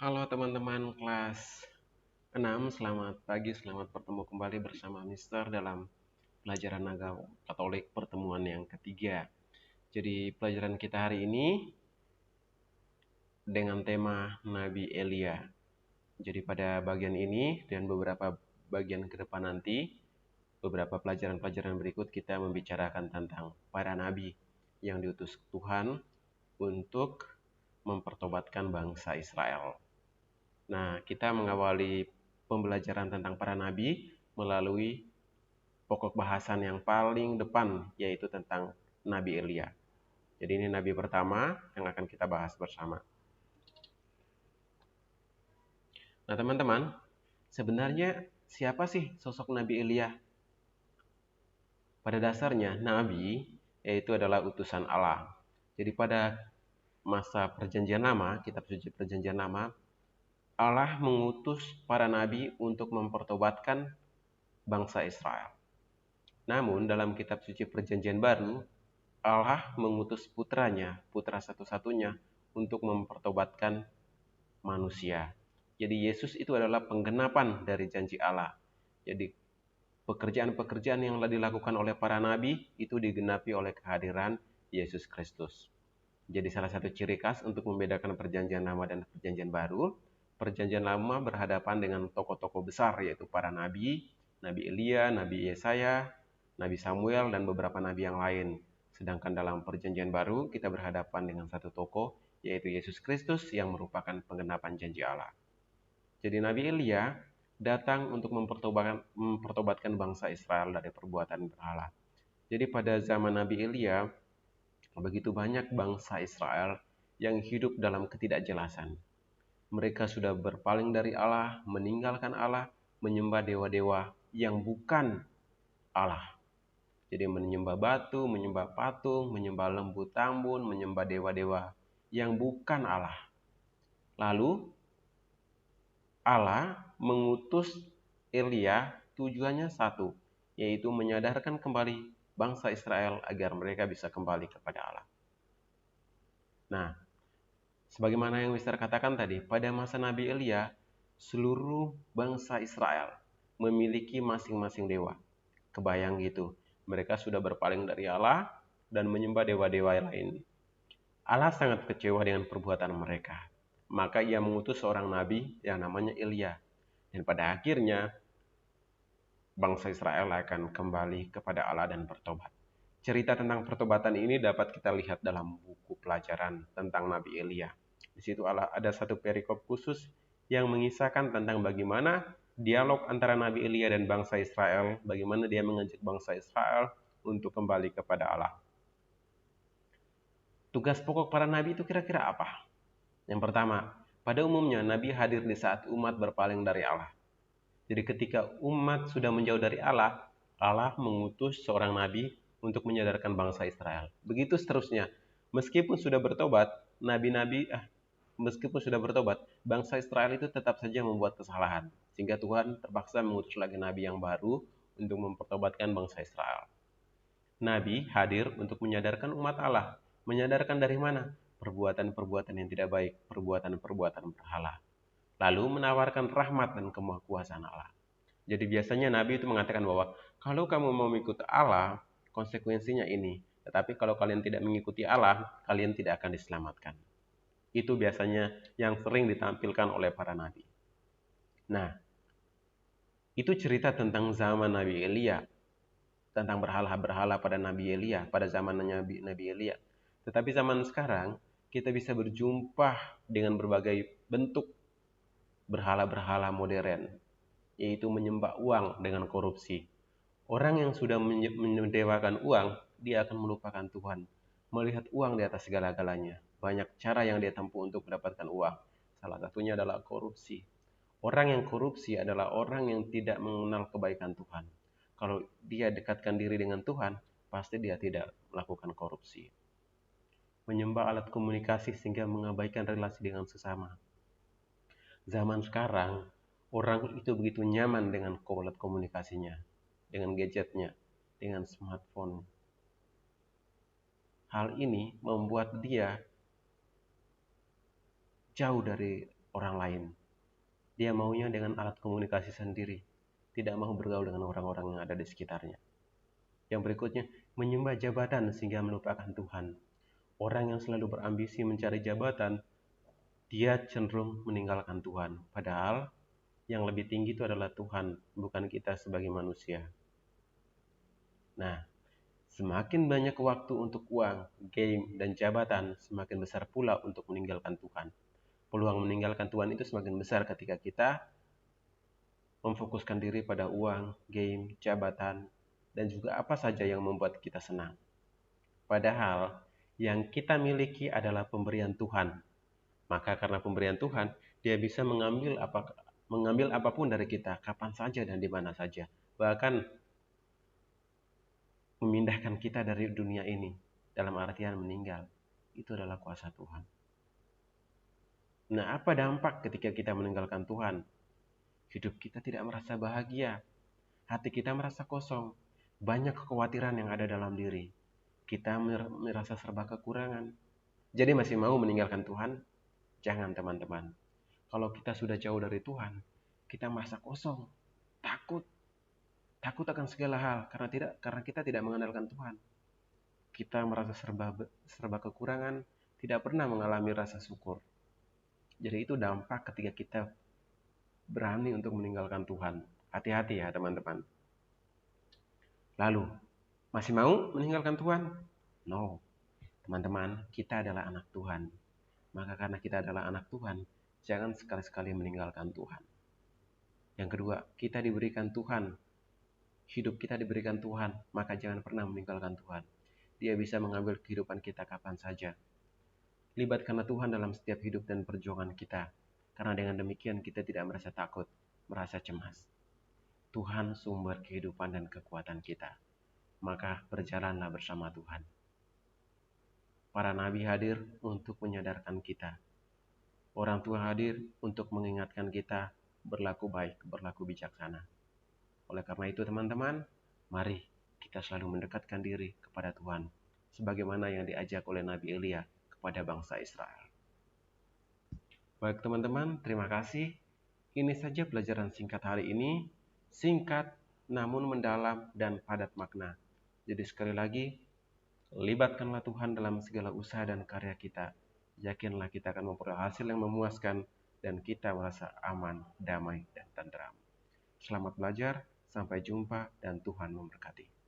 Halo teman-teman kelas 6, selamat pagi, selamat bertemu kembali bersama Mister dalam pelajaran agama Katolik pertemuan yang ketiga. Jadi pelajaran kita hari ini dengan tema Nabi Elia. Jadi pada bagian ini dan beberapa bagian ke depan nanti, beberapa pelajaran-pelajaran berikut kita membicarakan tentang para nabi yang diutus Tuhan untuk mempertobatkan bangsa Israel. Nah, kita mengawali pembelajaran tentang para nabi melalui pokok bahasan yang paling depan, yaitu tentang Nabi Elia. Jadi ini nabi pertama yang akan kita bahas bersama. Nah teman-teman, sebenarnya siapa sih sosok Nabi Elia? Pada dasarnya, nabi yaitu adalah utusan Allah. Jadi pada masa perjanjian lama, kitab suci perjanjian lama, Allah mengutus para nabi untuk mempertobatkan bangsa Israel. Namun dalam kitab suci perjanjian baru, Allah mengutus putranya, putra satu-satunya, untuk mempertobatkan manusia. Jadi Yesus itu adalah penggenapan dari janji Allah. Jadi pekerjaan-pekerjaan yang telah dilakukan oleh para nabi itu digenapi oleh kehadiran Yesus Kristus. Jadi salah satu ciri khas untuk membedakan perjanjian lama dan perjanjian baru, perjanjian lama berhadapan dengan tokoh-tokoh besar yaitu para nabi, Nabi Elia, Nabi Yesaya, Nabi Samuel, dan beberapa nabi yang lain. Sedangkan dalam perjanjian baru kita berhadapan dengan satu tokoh yaitu Yesus Kristus yang merupakan penggenapan janji Allah. Jadi Nabi Elia datang untuk mempertobatkan bangsa Israel dari perbuatan berhala. Jadi pada zaman Nabi Elia, begitu banyak bangsa Israel yang hidup dalam ketidakjelasan. Mereka sudah berpaling dari Allah, meninggalkan Allah, menyembah dewa-dewa yang bukan Allah. Jadi menyembah batu, menyembah patung, menyembah lembu tambun, menyembah dewa-dewa yang bukan Allah. Lalu Allah mengutus Elia, tujuannya satu, yaitu menyadarkan kembali bangsa Israel agar mereka bisa kembali kepada Allah. Nah, sebagaimana yang Mister katakan tadi, pada masa Nabi Elia, seluruh bangsa Israel memiliki masing-masing dewa. Kebayang gitu, mereka sudah berpaling dari Allah dan menyembah dewa-dewa lain. Allah sangat kecewa dengan perbuatan mereka. Maka ia mengutus seorang nabi yang namanya Elia. Dan pada akhirnya, bangsa Israel akan kembali kepada Allah dan bertobat. Cerita tentang pertobatan ini dapat kita lihat dalam buku pelajaran tentang Nabi Elia. Di situ ada satu perikop khusus yang mengisahkan tentang bagaimana dialog antara Nabi Elia dan bangsa Israel, bagaimana dia mengajak bangsa Israel untuk kembali kepada Allah. Tugas pokok para nabi itu kira-kira apa? Yang pertama, pada umumnya nabi hadir di saat umat berpaling dari Allah. Jadi ketika umat sudah menjauh dari Allah, Allah mengutus seorang nabi untuk menyadarkan bangsa Israel. Begitu seterusnya. Meskipun sudah bertobat, meskipun sudah bertobat, bangsa Israel itu tetap saja membuat kesalahan. Sehingga Tuhan terpaksa mengutus lagi nabi yang baru untuk mempertobatkan bangsa Israel. Nabi hadir untuk menyadarkan umat Allah. Menyadarkan dari mana? Perbuatan-perbuatan yang tidak baik, perbuatan-perbuatan berhala. Lalu menawarkan rahmat dan kemahakuasaan Allah. Jadi biasanya Nabi itu mengatakan bahwa kalau kamu mau mengikuti Allah, konsekuensinya ini. Tetapi kalau kalian tidak mengikuti Allah, kalian tidak akan diselamatkan. Itu biasanya yang sering ditampilkan oleh para nabi. Nah, itu cerita tentang zaman Nabi Elia. Tentang berhala-berhala pada Nabi Elia, pada zaman Nabi Elia. Tetapi zaman sekarang, kita bisa berjumpa dengan berbagai bentuk berhala-berhala modern, yaitu menyembah uang dengan korupsi. Orang yang sudah mendewakan uang, dia akan melupakan Tuhan. Melihat uang di atas segala-galanya. Banyak cara yang dia tempuh untuk mendapatkan uang. Salah satunya adalah korupsi. Orang yang korupsi adalah orang yang tidak mengenal kebaikan Tuhan. Kalau dia dekatkan diri dengan Tuhan, pasti dia tidak melakukan korupsi. Menyembah alat komunikasi sehingga mengabaikan relasi dengan sesama. Zaman sekarang, orang itu begitu nyaman dengan alat komunikasinya, dengan gadgetnya, dengan smartphone. Hal ini membuat dia jauh dari orang lain. Dia maunya dengan alat komunikasi sendiri, tidak mau bergaul dengan orang-orang yang ada di sekitarnya. Yang berikutnya, menyembah jabatan sehingga melupakan Tuhan. Orang yang selalu berambisi mencari jabatan, dia cenderung meninggalkan Tuhan. Padahal yang lebih tinggi itu adalah Tuhan, bukan kita sebagai manusia. Nah, semakin banyak waktu untuk uang, game, dan jabatan, semakin besar pula untuk meninggalkan Tuhan. Peluang meninggalkan Tuhan itu semakin besar ketika kita memfokuskan diri pada uang, game, jabatan, dan juga apa saja yang membuat kita senang. Padahal yang kita miliki adalah pemberian Tuhan. Maka karena pemberian Tuhan, dia bisa mengambil apapun dari kita, kapan saja dan di mana saja. Bahkan memindahkan kita dari dunia ini, dalam artian meninggal. Itu adalah kuasa Tuhan. Nah, apa dampak ketika kita meninggalkan Tuhan? Hidup kita tidak merasa bahagia. Hati kita merasa kosong. Banyak kekhawatiran yang ada dalam diri. Kita merasa serba kekurangan. Jadi masih mau meninggalkan Tuhan? Jangan teman-teman. Kalau kita sudah jauh dari Tuhan, kita merasa kosong, takut akan segala hal karena kita tidak mengandalkan Tuhan. Kita merasa serba kekurangan, tidak pernah mengalami rasa syukur. Jadi itu dampak ketika kita berani untuk meninggalkan Tuhan. Hati-hati ya teman-teman. Lalu, masih mau meninggalkan Tuhan? No. Teman-teman, kita adalah anak Tuhan. Maka karena kita adalah anak Tuhan, jangan sekali-sekali meninggalkan Tuhan. Yang kedua, kita diberikan Tuhan. Hidup kita diberikan Tuhan, maka jangan pernah meninggalkan Tuhan. Dia bisa mengambil kehidupan kita kapan saja. Libatkanlah Tuhan dalam setiap hidup dan perjuangan kita. Karena dengan demikian kita tidak merasa takut, merasa cemas. Tuhan sumber kehidupan dan kekuatan kita. Maka berjalanlah bersama Tuhan. Para nabi hadir untuk menyadarkan kita. Orang tua hadir untuk mengingatkan kita berlaku baik, berlaku bijaksana. Oleh karena itu teman-teman, mari kita selalu mendekatkan diri kepada Tuhan. Sebagaimana yang diajak oleh Nabi Elia kepada bangsa Israel. Baik teman-teman, terima kasih. Ini saja pelajaran singkat hari ini. Singkat namun mendalam dan padat makna. Jadi sekali lagi, libatkanlah Tuhan dalam segala usaha dan karya kita. Yakinlah kita akan memperoleh hasil yang memuaskan dan kita merasa aman, damai, dan tenteram. Selamat belajar, sampai jumpa dan Tuhan memberkati.